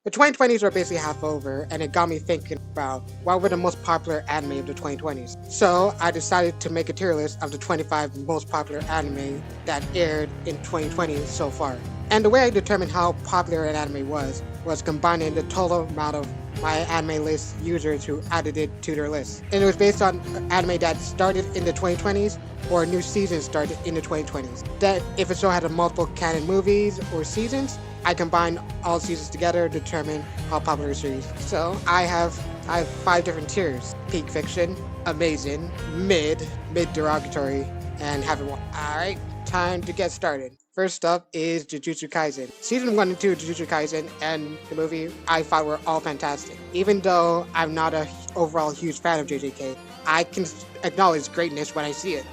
The 2020s are basically half over, and it got me thinking about what were the most popular anime of the 2020s. So I decided to make a tier list of the 25 most popular anime that aired in 2020 so far. And the way I determined how popular an anime was combining the total amount of my anime list users who added it to their list. And it was based on anime that started in the 2020s or a new season started in the 2020s. That if a show had a multiple canon movies or seasons, I combine all seasons together to determine how popular a series. So I have 5 different tiers: peak fiction, amazing, mid derogatory, and haven't watched. Alright, time to get started. First up is Jujutsu Kaisen. Season 1 and 2 of Jujutsu Kaisen and the movie I thought were all fantastic. Even though I'm not a overall huge fan of JJK, I can acknowledge greatness when I see it.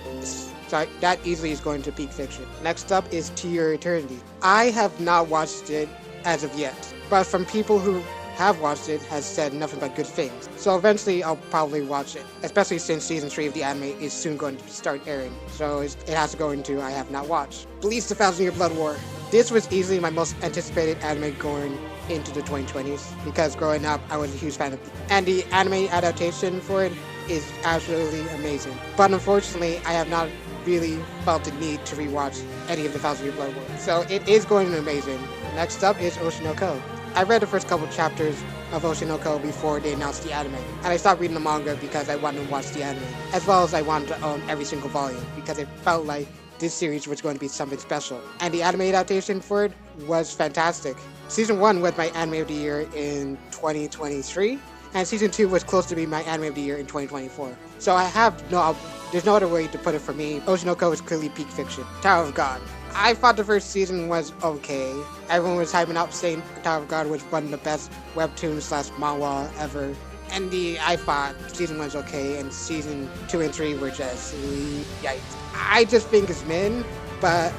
So that easily is going to peak fiction. Next up is To Your Eternity. I have not watched it as of yet, but from people who have watched it has said nothing but good things. So eventually I'll probably watch it, especially since season 3 of the anime is soon going to start airing. So it has to go into I have not watched. Bleach the Thousand Year Blood War. This was easily my most anticipated anime going into the 2020s because growing up I was a huge fan of it. And the anime adaptation for it is absolutely amazing. But unfortunately I have not really felt the need to rewatch any of the Thousand Year Blood War. So it is going to be amazing. Next up is Oshinoko. I read the first couple chapters of Oshinoko before they announced the anime, and I stopped reading the manga because I wanted to watch the anime, as well as I wanted to own every single volume because it felt like this series was going to be something special. And the anime adaptation for it was fantastic. Season 1 was my anime of the year in 2023, and season 2 was close to being my anime of the year in 2024. So there's no other way to put it for me. Oshinoko is clearly peak fiction. Tower of God. I thought the first season was okay. Everyone was hyping up saying Tower of God was one of the best webtoons / manhwa ever. And I thought season 1 was okay, and season 2 and 3 were just yikes. I just think it's mid, but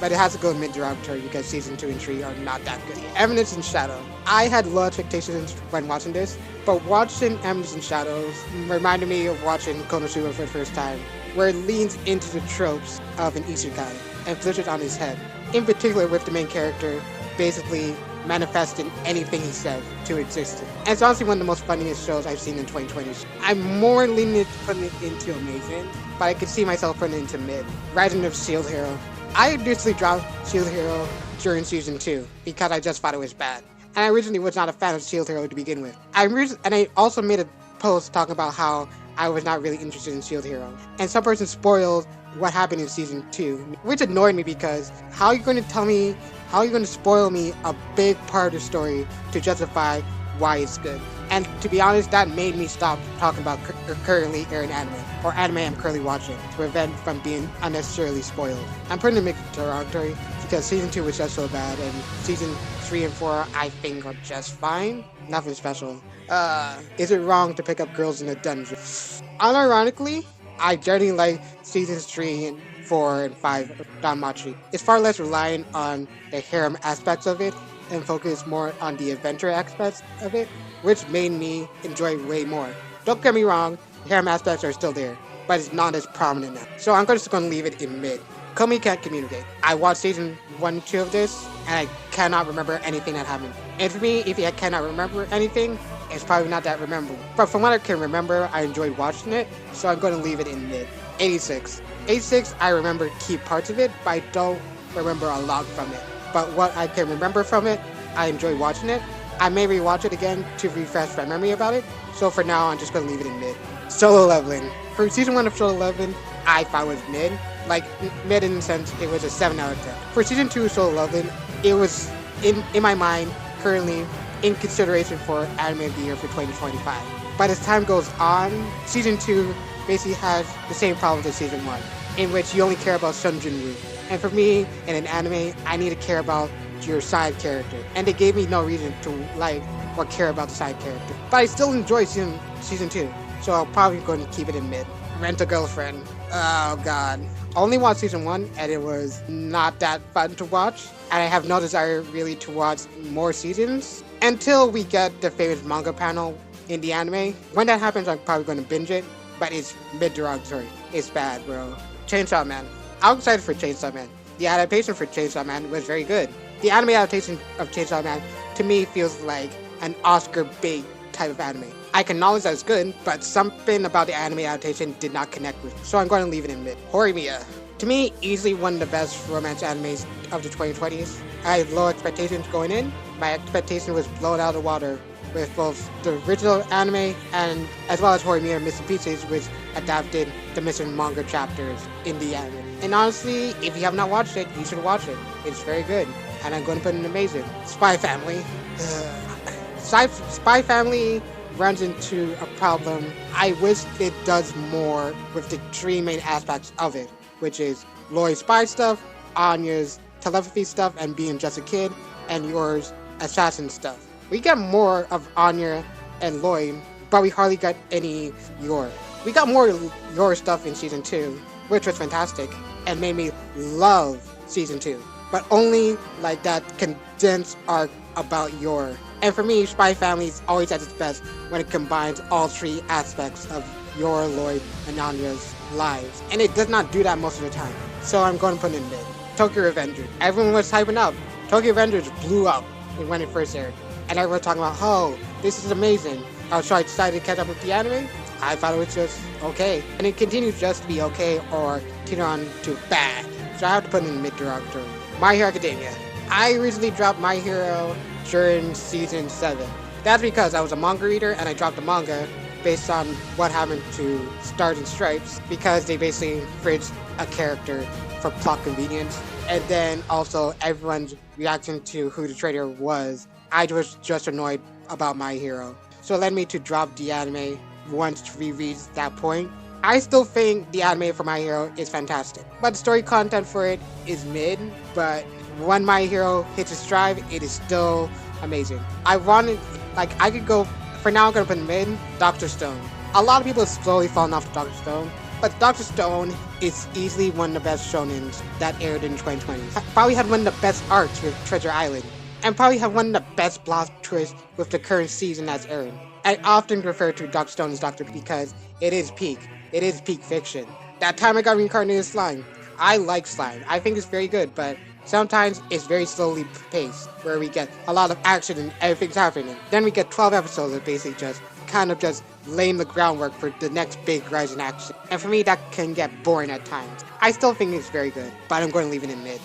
it has to go mid derogatory because season 2 and 3 are not that good. Eminence in Shadow. I had low expectations when watching this, but watching Eminence in Shadows reminded me of watching Konosuba for the first time, where it leans into the tropes of an isekai and flips it on his head. In particular with the main character basically manifesting anything he said to existence. And it's honestly one of the most funniest shows I've seen in 2020. I'm more leaning to putting it into amazing, but I could see myself putting it into mid. Rising of Shield Hero. I initially dropped Shield Hero during season 2 because I just thought it was bad. And I originally was not a fan of Shield Hero to begin with. And I also made a post talking about how I was not really interested in Shield Hero. And some person spoiled what happened in season 2, which annoyed me because how are you going to spoil me a big part of the story to justify why it's good? And to be honest, that made me stop talking about currently airing anime, or anime I'm currently watching, to prevent from being unnecessarily spoiled. I'm putting it mid derogatory because season 2 was just so bad, and season 3 and 4 I think are just fine. Nothing special. Is it wrong to pick up girls in a dungeon? Unironically, I generally like seasons 3 and 4 and 5 of Danmachi. It's far less reliant on the harem aspects of it and focus more on the adventure aspects of it, which made me enjoy it way more. Don't get me wrong, the harem aspects are still there, but it's not as prominent now. So I'm just going to leave it in mid. Komi Can't Communicate. I watched season 1 and 2 of this, and I cannot remember anything that happened. And for me, if I cannot remember anything, it's probably not that memorable. But from what I can remember, I enjoyed watching it, so I'm going to leave it in mid. 86. 86, I remember key parts of it, but I don't remember a lot from it. But what I can remember from it, I enjoyed watching it. I may rewatch it again to refresh my memory about it, so for now, I'm just going to leave it in mid. Solo Leveling. For season 1 of Solo Leveling, I thought it was mid. Like, mid in the sense it was a 7 out of 10. For season 2 of Solo Leveling, it was, in my mind, currently in consideration for Anime of the Year for 2025. But as time goes on, season 2 basically has the same problems as season 1, in which you only care about Sun Jin-woo. And for me, in an anime, I need to care about your side character. And they gave me no reason to like or care about the side character. But I still enjoy season 2, so I'm probably going to keep it in mid. Rent a Girlfriend. Oh god. Only watched season 1 and it was not that fun to watch. And I have no desire really to watch more seasons until we get the famous manga panel in the anime. When that happens, I'm probably going to binge it, but it's mid derogatory. It's bad, bro. Chainsaw Man. I'm excited for Chainsaw Man. The adaptation for Chainsaw Man was very good. The anime adaptation of Chainsaw Man, to me, feels like an Oscar bait type of anime. I can acknowledge that it's good, but something about the anime adaptation did not connect with me, so I'm going to leave it in mid. Horimiya. To me, easily one of the best romance animes of the 2020s. I had low expectations going in. My expectation was blown out of the water with both the original anime and as well as Horimiya Missing Pieces, which adapted the missing manga chapters in the anime. And honestly, if you have not watched it, you should watch it. It's very good, and I'm going to put it in amazing. Spy Family. Spy Family runs into a problem. I wish it does more with the three main aspects of it, which is Lloyd's spy stuff, Anya's telepathy stuff and being just a kid, and yours assassin stuff. We get more of Anya and Lloyd, but we hardly got any Yor. We got more Yor stuff in season 2, which was fantastic and made me love season 2, but only like that condensed arc about Yor. And for me, Spy Family is always at its best when it combines all three aspects of Yor, Lloyd, and Anya's lives. And it does not do that most of the time. So I'm going to put it in mid. Tokyo Revengers. Everyone was hyping up. Tokyo Revengers blew up when it first aired. And everyone was talking about, oh, this is amazing. I was so excited to catch up with the anime. I thought it was just okay. And it continues just to be okay or turn on to bad. So I have to put it in mid derogatory. My Hero Academia. I recently dropped My Hero during season 7. That's because I was a manga reader and I dropped the manga based on what happened to Stars and Stripes, because they basically fridged a character for plot convenience. And then also everyone's reaction to who the traitor was. I was just annoyed about My Hero. So it led me to drop the anime once we reached that point. I still think the anime for My Hero is fantastic, but the story content for it is mid, but when My Hero hits its stride, it is still amazing. I could go, for now I'm going to put mid, Dr. Stone. A lot of people have slowly fallen off Dr. Stone, but Dr. Stone is easily one of the best shonens that aired in the 2020s. Probably had one of the best arcs with Treasure Island, and probably have one of the best plot twists with the current season that's airing. I often refer to Dr. Stone as Dr. because it is peak. It is peak fiction. That time I got reincarnated as slime. I like slime. I think it's very good, but sometimes it's very slowly paced, where we get a lot of action and everything's happening. Then we get 12 episodes of basically just laying the groundwork for the next big rise in action. And for me, that can get boring at times. I still think it's very good, but I'm going to leave it in mid.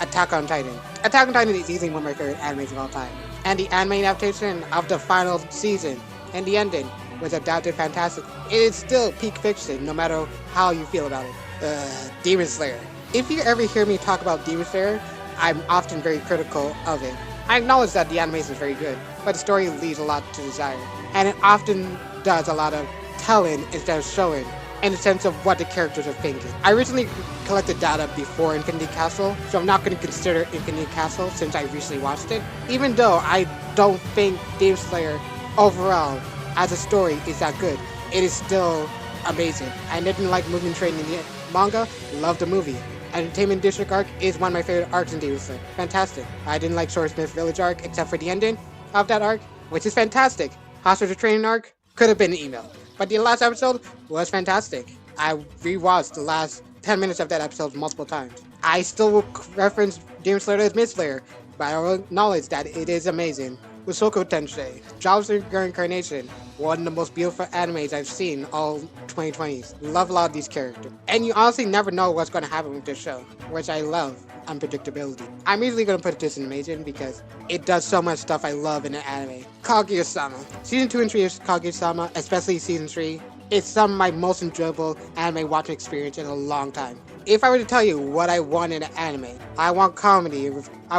Attack on Titan. Attack on Titan is easily one of my favorite animes of all time. And the anime adaptation of the final season and the ending was adapted fantastic. It is still peak fiction, no matter how you feel about it. Demon Slayer. If you ever hear me talk about Demon Slayer, I'm often very critical of it. I acknowledge that the animation is very good, but the story leaves a lot to desire. And it often does a lot of telling instead of showing, in the sense of what the characters are thinking. I recently collected data before Infinity Castle, so I'm not going to consider Infinity Castle since I recently watched it. Even though I don't think Demon Slayer overall as a story is that good, it is still amazing. I didn't like Moving Train in the manga, loved the movie. Entertainment District arc is one of my favorite arcs in Demon Slayer. Fantastic. I didn't like Swordsmith Village arc except for the ending of that arc, which is fantastic. Hostage Training arc could have been an email, but the last episode was fantastic. I rewatched the last 10 minutes of that episode multiple times. I still will reference Demon Slayer as Mid Slayer, but I will acknowledge that it is amazing. Mushoku Tensei, Job's Reincarnation, one of the most beautiful animes I've seen all 2020s. Love a lot of these characters. And you honestly never know what's going to happen with this show, which I love. Unpredictability. I'm usually going to put this in amazing because it does so much stuff I love in an anime. Kaguya-sama. Season 2 and 3 of Kaguya-sama, especially Season 3, is some of my most enjoyable anime watching experience in a long time. If I were to tell you what I want in an anime, I want comedy. I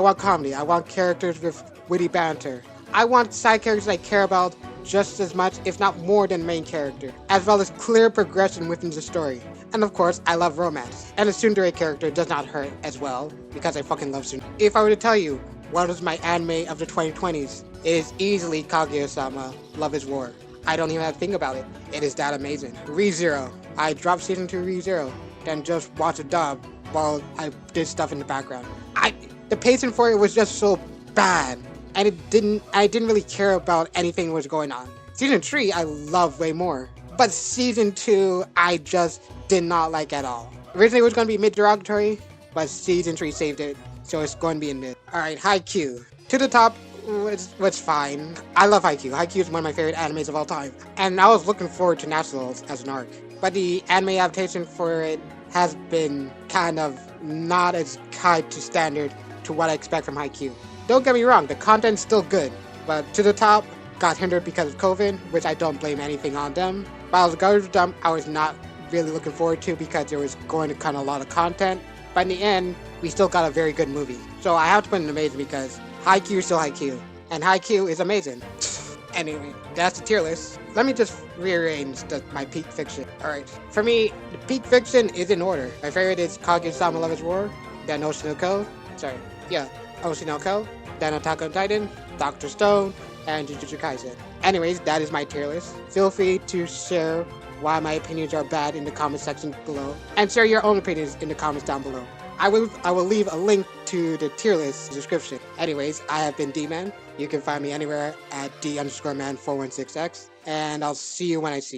want characters with witty banter. I want side characters I care about just as much, if not more, than main character, as well as clear progression within the story. And of course, I love romance. And a tsundere character does not hurt as well, because I fucking love tsundere. If I were to tell you what was my anime of the 2020s, it is easily Kaguya-sama, Love is War. I don't even have to think about it. It is that amazing. Re:Zero. I dropped season 2 Re:Zero, then just watched a dub while I did stuff in the background. The pacing for it was just so bad. And I didn't really care about anything that was going on. Season 3, I love way more. But Season 2, I just did not like at all. Originally it was going to be mid-derogatory, but Season 3 saved it so it's going to be in mid. Alright, Haikyuu. To the top was fine. I love Haikyuu. Haikyuu is one of my favorite animes of all time. And I was looking forward to Nationals as an arc. But the anime adaptation for it has been kind of not as high to standard to what I expect from Haikyuu. Don't get me wrong, the content's still good, but To the Top got hindered because of COVID, which I don't blame anything on them. While Garbage Dump, I was not really looking forward to because there was going to kind of a lot of content. But in the end, we still got a very good movie. So I have to put it in amazing because Haikyuu is still Haikyuu, and Haikyuu is amazing. Anyway, that's the tier list. Let me just rearrange my peak fiction. Alright, for me, the peak fiction is in order. My favorite is Kaguya-sama Love is War, then Oshinoko, then Attack on Titan, Dr. Stone, and Jujutsu Kaisen. Anyways, that is my tier list. Feel free to share why my opinions are bad in the comment section below, and share your own opinions in the comments down below. I will leave a link to the tier list description. Anyways, I have been D-Man. You can find me anywhere at D_man416x, and I'll see you when I see you.